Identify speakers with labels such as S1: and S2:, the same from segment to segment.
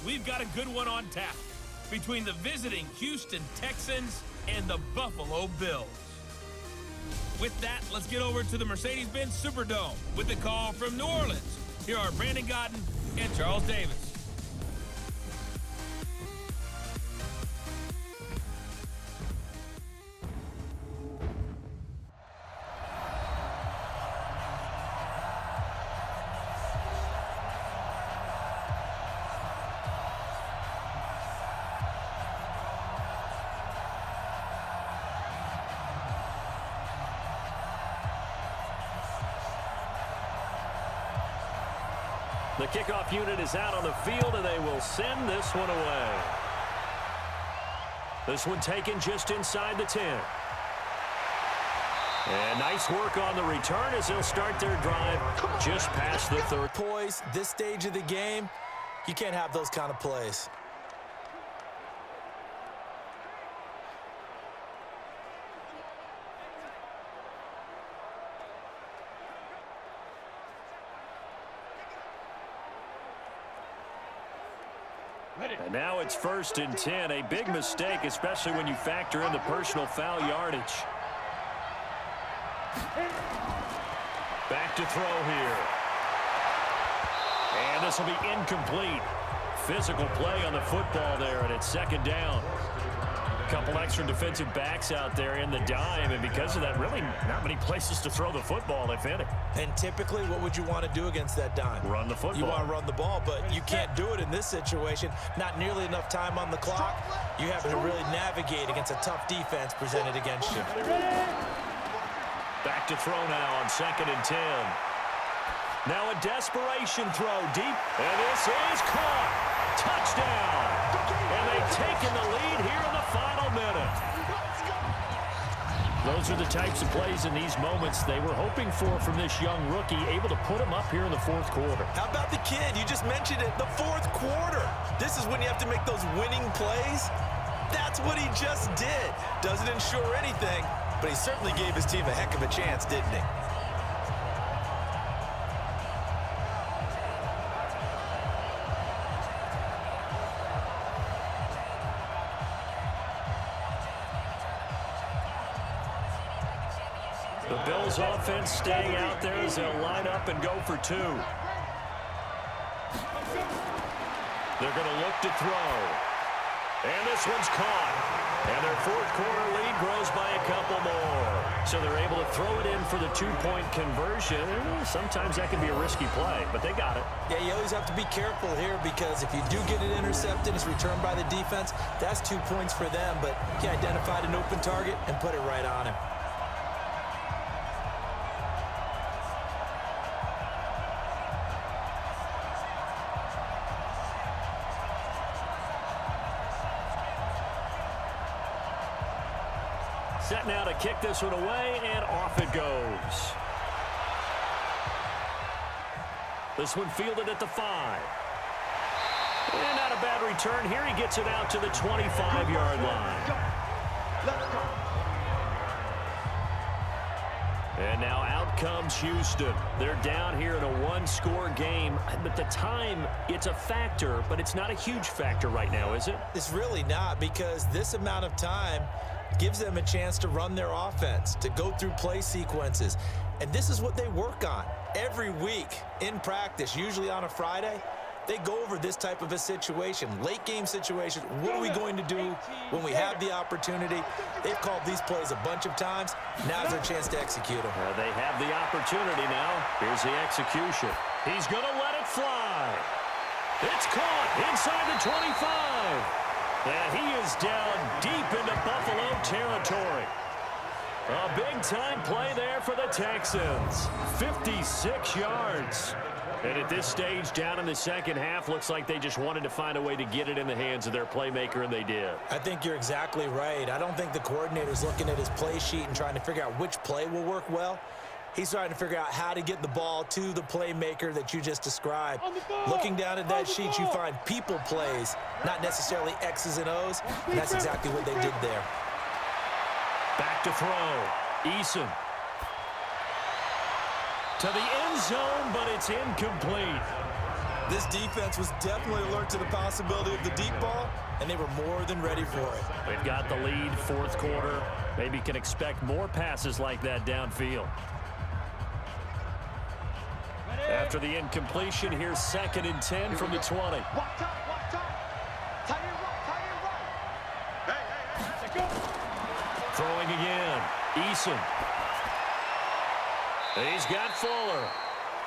S1: we've got a good one on tap between the visiting Houston Texans and the Buffalo Bills. With that, let's get over to the Mercedes-Benz Superdome with the call from New Orleans. Here are Brandon Godden and Charles Davis.
S2: The kickoff unit is out on the field, and they will send this one away. This one taken just inside the 10. And nice work on the return as they'll start their drive just past the 3rd.
S3: Poise, this stage of the game, you can't have those kind of plays.
S2: And now it's 1st and 10. A big mistake, especially when you factor in the personal foul yardage. Back to throw here. And this will be incomplete. Physical play on the football there, and it's 2nd down. A couple extra defensive backs out there in the dime, and because of that, really not many places to throw the football, if any.
S3: And typically, what would you want to do against that dime?
S2: Run the football.
S3: You want to run the ball, but you can't do it in this situation. Not nearly enough time on the clock. You have to really navigate against a tough defense presented against you.
S2: Back to throw now on 2nd and 10. Now a desperation throw deep, and this is caught. Touchdown. And they've taken the lead here in the final minute. Those are the types of plays in these moments they were hoping for from this young rookie, able to put him up here in the 4th quarter.
S3: How about the kid? You just mentioned it, the 4th quarter. This is when you have to make those winning plays. That's what he just did. Doesn't ensure anything, but he certainly gave his team a heck of a chance, didn't he?
S2: The Bills offense staying out there as they'll line up and go for 2. They're going to look to throw. And this one's caught. And their 4th quarter lead grows by a couple more. So they're able to throw it in for the 2-point conversion. Sometimes that can be a risky play, but they got it.
S3: Yeah, you always have to be careful here because if you do get it intercepted, it's returned by the defense, that's 2 points for them. But he identified an open target and put it right on him.
S2: Set now to kick this one away, and off it goes. This one fielded at the 5. And not a bad return here. He gets it out to the 25-yard line. And now out comes Houston. They're down here in a 1-score game. But the time, it's a factor, but it's not a huge factor right now, is it?
S3: It's really not, because this amount of time gives them a chance to run their offense, to go through play sequences. And this is what they work on every week in practice, usually on a Friday. They go over this type of a situation, late game situation. What are we going to do when we have the opportunity? They've called these plays a bunch of times. Now's their chance to execute them.
S2: They have the opportunity now. Here's the execution. He's going to let it fly. It's caught inside the 25. And he is down deep into Buffalo territory. A big-time play there for the Texans. 56 yards. And at this stage, down in the 2nd half, looks like they just wanted to find a way to get it in the hands of their playmaker, and they did.
S3: I think you're exactly right. I don't think the coordinator's looking at his play sheet and trying to figure out which play will work well. He's trying to figure out how to get the ball to the playmaker that you just described. Looking down at that sheet, you find people plays, not necessarily X's and O's. And that's exactly what they did there.
S2: Back to throw. Eason. To the end zone, but it's incomplete.
S3: This defense was definitely alert to the possibility of the deep ball, and they were more than ready for it.
S2: They've got the lead, fourth quarter. Maybe can expect more passes like that downfield. After the incompletion, here's 2nd and 10 from the 20.
S4: Walk time. Tie your right. Hey, let's go.
S2: Throwing again. Eason. He's got Fuller.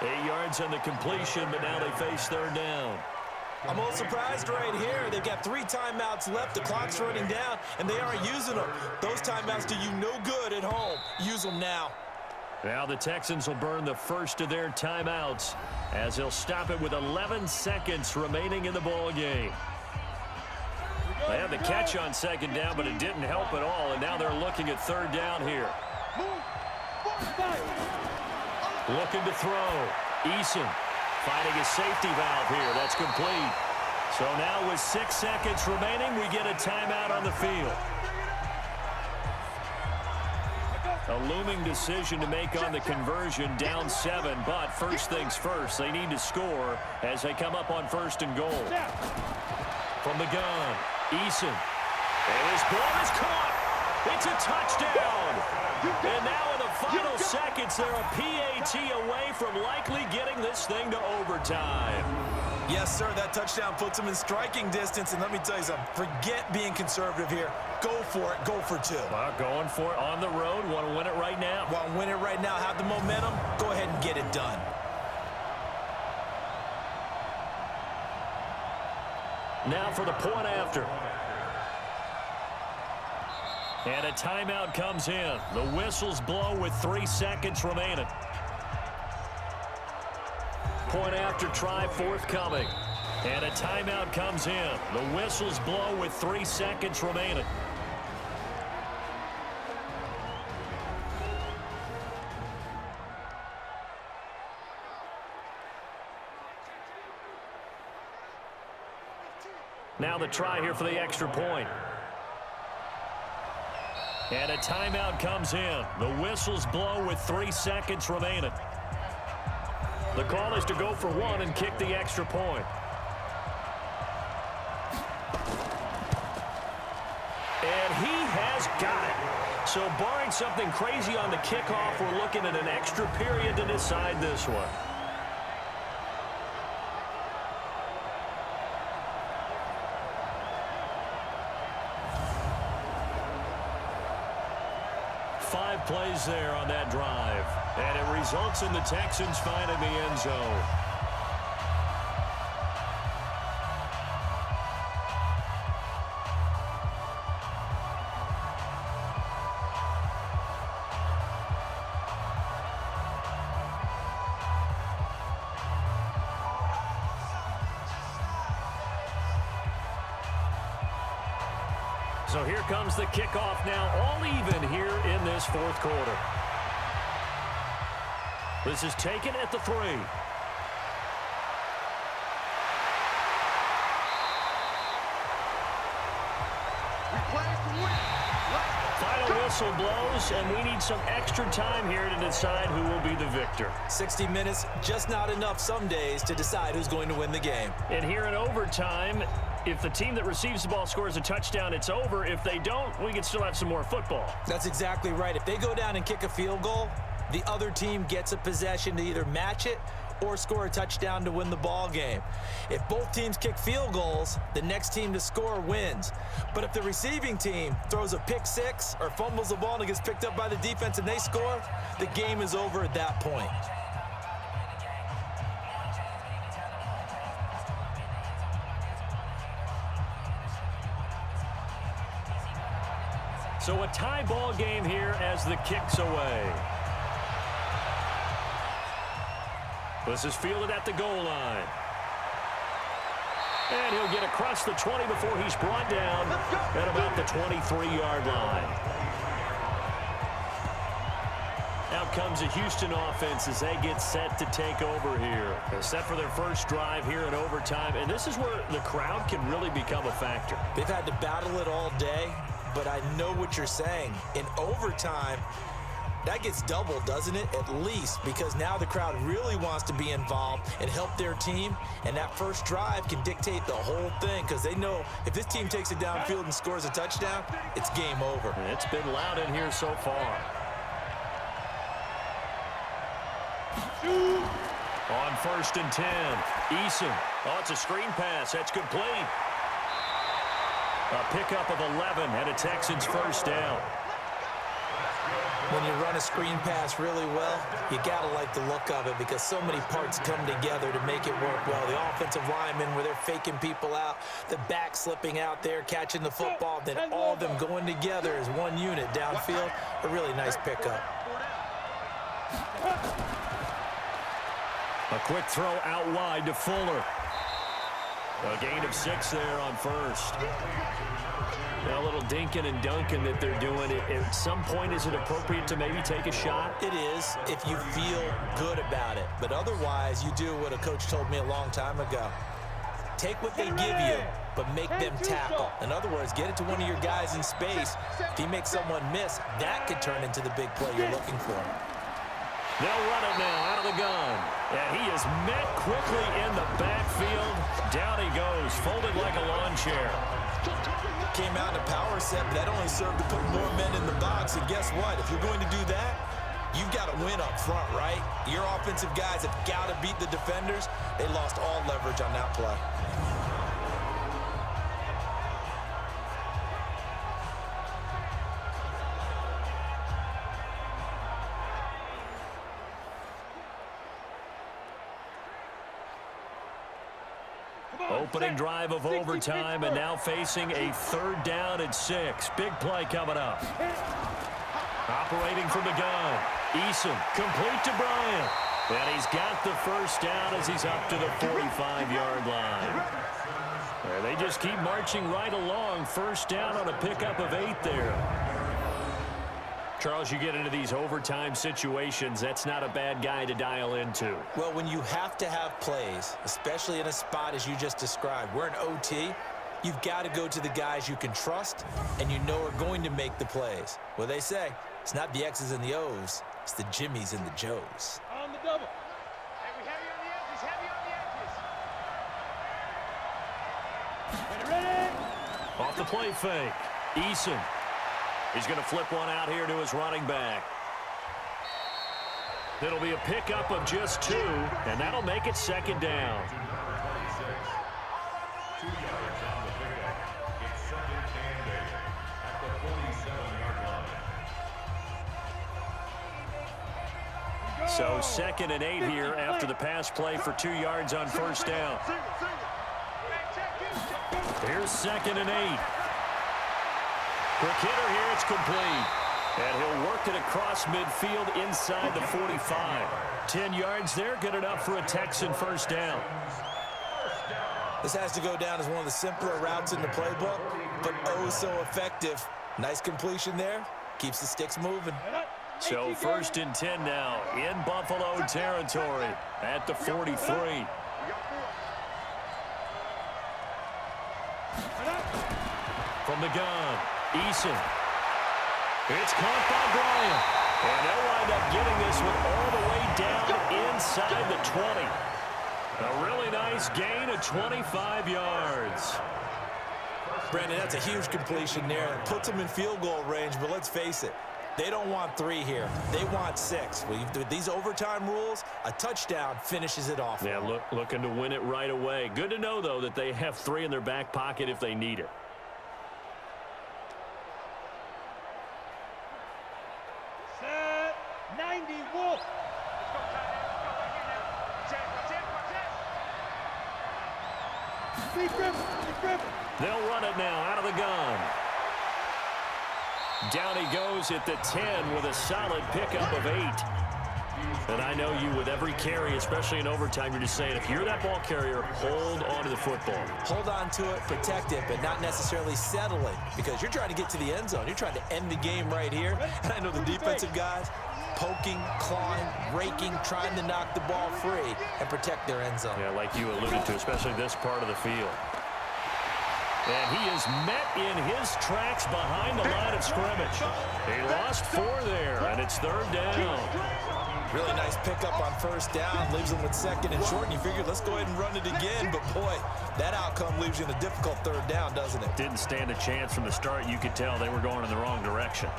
S2: 8 yards on the completion, but now they face 3rd down.
S3: I'm a little surprised right here. They've got 3 timeouts left. The clock's running down, and they aren't using them. Those timeouts do you no good at home. Use them now.
S2: Now the Texans will burn the first of their timeouts as they'll stop it with 11 seconds remaining in the ball game. They had the catch on 2nd down, but it didn't help at all, and now they're looking at 3rd down here. Looking to throw. Eason finding a safety valve here. That's complete. So now with 6 seconds remaining, we get a timeout on the field. A looming decision to make on the conversion, down 7, but first things first, they need to score as they come up on 1st and goal. From the gun, Eason. And his ball is caught. It's a touchdown. And now in the final seconds, they're a PAT away from likely getting this thing to overtime.
S3: Yes, sir, that touchdown puts them in striking distance, and let me tell you something, forget being conservative here. Go for it, go for 2.
S2: Well, going for it on the road, want to win it right now.
S3: Want to win it right now, have the momentum, go ahead and get it done.
S2: Now for the point after. And a timeout comes in. The whistles blow with 3 seconds remaining. Point after try forthcoming. And a timeout comes in. The whistles blow with 3 seconds remaining. Now the try here for the extra point. And a timeout comes in. The whistles blow with 3 seconds remaining. The call is to go for 1 and kick the extra point. And he has got it. So barring something crazy on the kickoff, we're looking at an extra period to decide this one. Five plays there on that drive. And it results in the Texans finding the end zone. So here comes the kickoff now, all even here in this 4th quarter. This is taken at the 3. Final whistle blows, and we need some extra time here to decide who will be the victor.
S3: 60 minutes, just not enough some days to decide who's going to win the game.
S2: And here in overtime, if the team that receives the ball scores a touchdown, it's over. If they don't, we can still have some more football.
S3: That's exactly right. If they go down and kick a field goal, the other team gets a possession to either match it or score a touchdown to win the ball game. If both teams kick field goals, the next team to score wins. But if the receiving team throws a pick 6 or fumbles the ball and it gets picked up by the defense and they score, the game is over at that point.
S2: So a tie ball game here as the kick's away. This is fielded at the goal line. And he'll get across the 20 before he's brought down at about the 23-yard line. Out comes the Houston offense as they get set to take over here. They're set for their first drive here in overtime, and this is where the crowd can really become a factor.
S3: They've had to battle it all day, but I know what you're saying. In overtime, That gets doubled, doesn't it? At least, because now the crowd really wants to be involved and help their team, and that first drive can dictate the whole thing because they know if this team takes it downfield and scores a touchdown, it's game over.
S2: It's been loud in here so far. On 1st and 10, Eason. Oh, it's a screen pass. That's complete. A pickup of 11 and a Texans first down.
S3: When you run a screen pass really well, you got to like the look of it because so many parts come together to make it work well. The offensive linemen where they're faking people out, the back slipping out there, catching the football, then all of them going together as one unit downfield. A really nice pickup.
S2: A quick throw out wide to Fuller. A gain of 6 there on first. A little dinking and dunking that they're doing. At some point, is it appropriate to maybe take a shot?
S3: It is if you feel good about it. But otherwise, you do what a coach told me a long time ago. Take what they give you, but make them tackle. In other words, get it to one of your guys in space. If he makes someone miss, that could turn into the big play you're looking for.
S2: They'll run it now out of the gun. And he is met quickly in the backfield. Down he goes, folded like a lawn chair.
S3: Came out in a power set, but that only served to put more men in the box. And guess what? If you're going to do that, you've got to win up front, right? Your offensive guys have got to beat the defenders. They lost all leverage on that play.
S2: Opening drive of overtime, and now facing a 3rd down and 6. Big play coming up. Operating from the gun. Eason, complete to Bryant. And he's got the first down as he's up to the 45-yard line. And they just keep marching right along. First down on a pickup of 8 there. Charles, you get into these overtime situations, that's not a bad guy to dial into.
S3: Well, when you have to have plays, especially in a spot as you just described, we're in OT, you've got to go to the guys you can trust and you know are going to make the plays. Well, they say it's not the X's and the O's, it's the Jimmies and the Joes.
S4: On the double. Hey, we heavy on the edges, heavy on the edges. Ready?
S2: Off the play fake, Eason. He's going to flip one out here to his running back. It'll be a pickup of just 2, and that'll make it 2nd down. So 2nd and 8 here after the pass play for 2 yards on first down. Here's 2nd and 8. Quick hitter here, it's complete. And he'll work it across midfield inside the 45. 10 yards there, good enough for a Texan first down.
S3: This has to go down as one of the simpler routes in the playbook, but oh so effective. Nice completion there, keeps the sticks moving.
S2: So 1st and 10 now in Buffalo territory at the 43. From the gun. Eason. It's caught by Bryant. And they'll wind up getting this one all the way down inside the 20. A really nice gain of 25 yards.
S3: Brandon, that's a huge completion there. It puts them in field goal range, but let's face it, they don't want 3 here. They want 6. With these overtime rules, a touchdown finishes it off.
S2: Yeah, looking to win it right away. Good to know, though, that they have 3 in their back pocket if they need it. They'll run it now out of the gun. Down he goes at the 10 with a solid pickup of 8. And I know you with every carry, especially in overtime, you're just saying, if you're that ball carrier, hold on to the football.
S3: Hold on to it, protect it, but not necessarily settle it because you're trying to get to the end zone. You're trying to end the game right here. And I know the defensive guys poking, clawing, raking, trying to knock the ball free and protect their end zone.
S2: Yeah, like you alluded to, especially this part of the field. And he is met in his tracks behind the line of scrimmage. He lost 4 there, and it's 3rd down.
S3: Really nice pickup on 1st down. Leaves him with 2nd and short, and you figured, let's go ahead and run it again. But, boy, that outcome leaves you in a difficult 3rd down, doesn't it?
S2: Didn't stand a chance from the start. You could tell they were going in the wrong direction.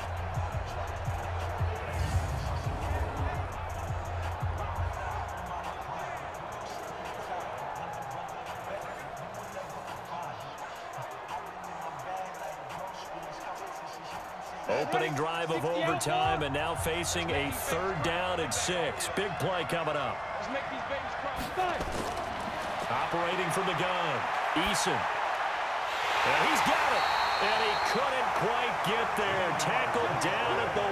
S2: Opening drive of overtime, and now facing a 3rd down and 6. Big play coming up.
S4: Let's make these babies cry.
S2: Operating from the gun, Eason. And he's got it. And he couldn't quite get there. Tackled down at the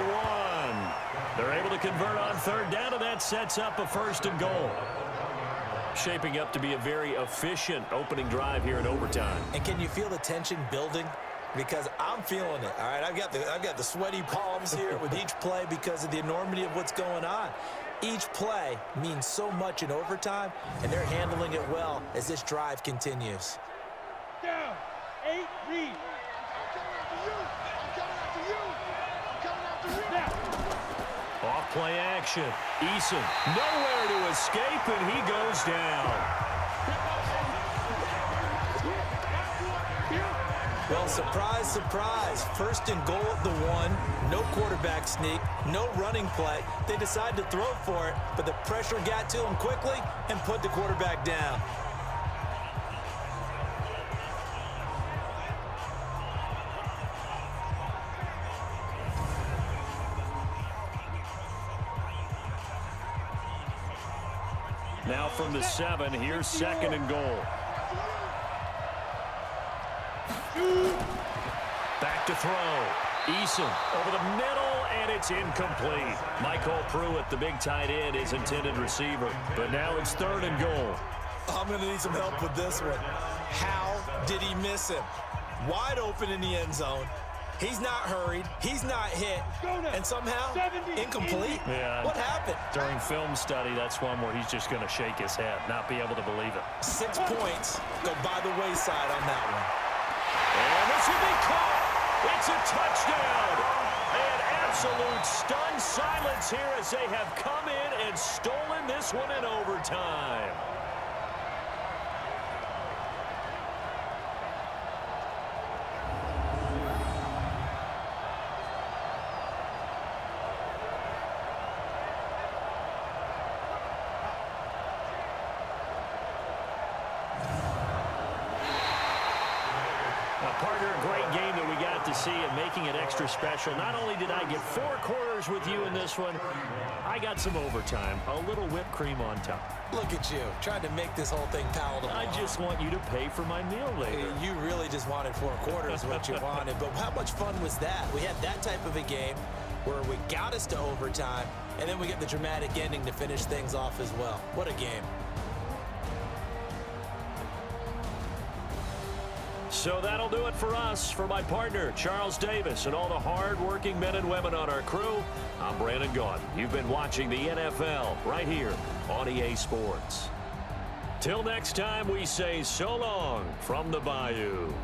S2: 1. They're able to convert on 3rd down, and that sets up a 1st and goal. Shaping up to be a very efficient opening drive here in overtime.
S3: And can you feel the tension building? Because I'm feeling it. All right, I've got the sweaty palms here with each play because of the enormity of what's going on. Each play means so much in overtime, and they're handling it well as this drive continues.
S4: Down. 8, read. I'm coming after you. Now.
S2: Off play action. Eason nowhere to escape, and he goes down.
S3: Well, surprise, surprise. 1st and goal at the 1. No quarterback sneak. No running play. They decide to throw for it, but the pressure got to him quickly and put the quarterback down.
S2: Now from the 7, here's 2nd and goal. Back to throw. Eason over the middle, and it's incomplete. Michael Pruitt, the big tight end, is intended receiver. But now it's 3rd and goal.
S3: I'm going to need some help with this one. How did he miss him? Wide open in the end zone. He's not hurried. He's not hit. And somehow, incomplete?
S2: Yeah.
S3: What happened?
S2: During film study, that's one where he's just going to shake his head, not be able to believe it.
S3: 6 points go by the wayside on that one.
S2: And this will be caught. It's a touchdown. And absolute stunned silence here as they have come in and stolen this one in overtime. Partner, a great game that we got to see and making it extra special. Not only did I get 4 quarters with you in this one, I got some overtime, a little whipped cream on top.
S3: Look at you, trying to make this whole thing palatable.
S2: I just want you to pay for my meal later.
S3: You really just wanted 4 quarters, what you wanted. But how much fun was that? We had that type of a game where we got us to overtime, and then we get the dramatic ending to finish things off as well. What a game.
S2: So that'll do it for us. For my partner, Charles Davis, and all the hard-working men and women on our crew, I'm Brandon Gaudin. You've been watching the NFL right here on EA Sports. Till next time, we say so long from the Bayou.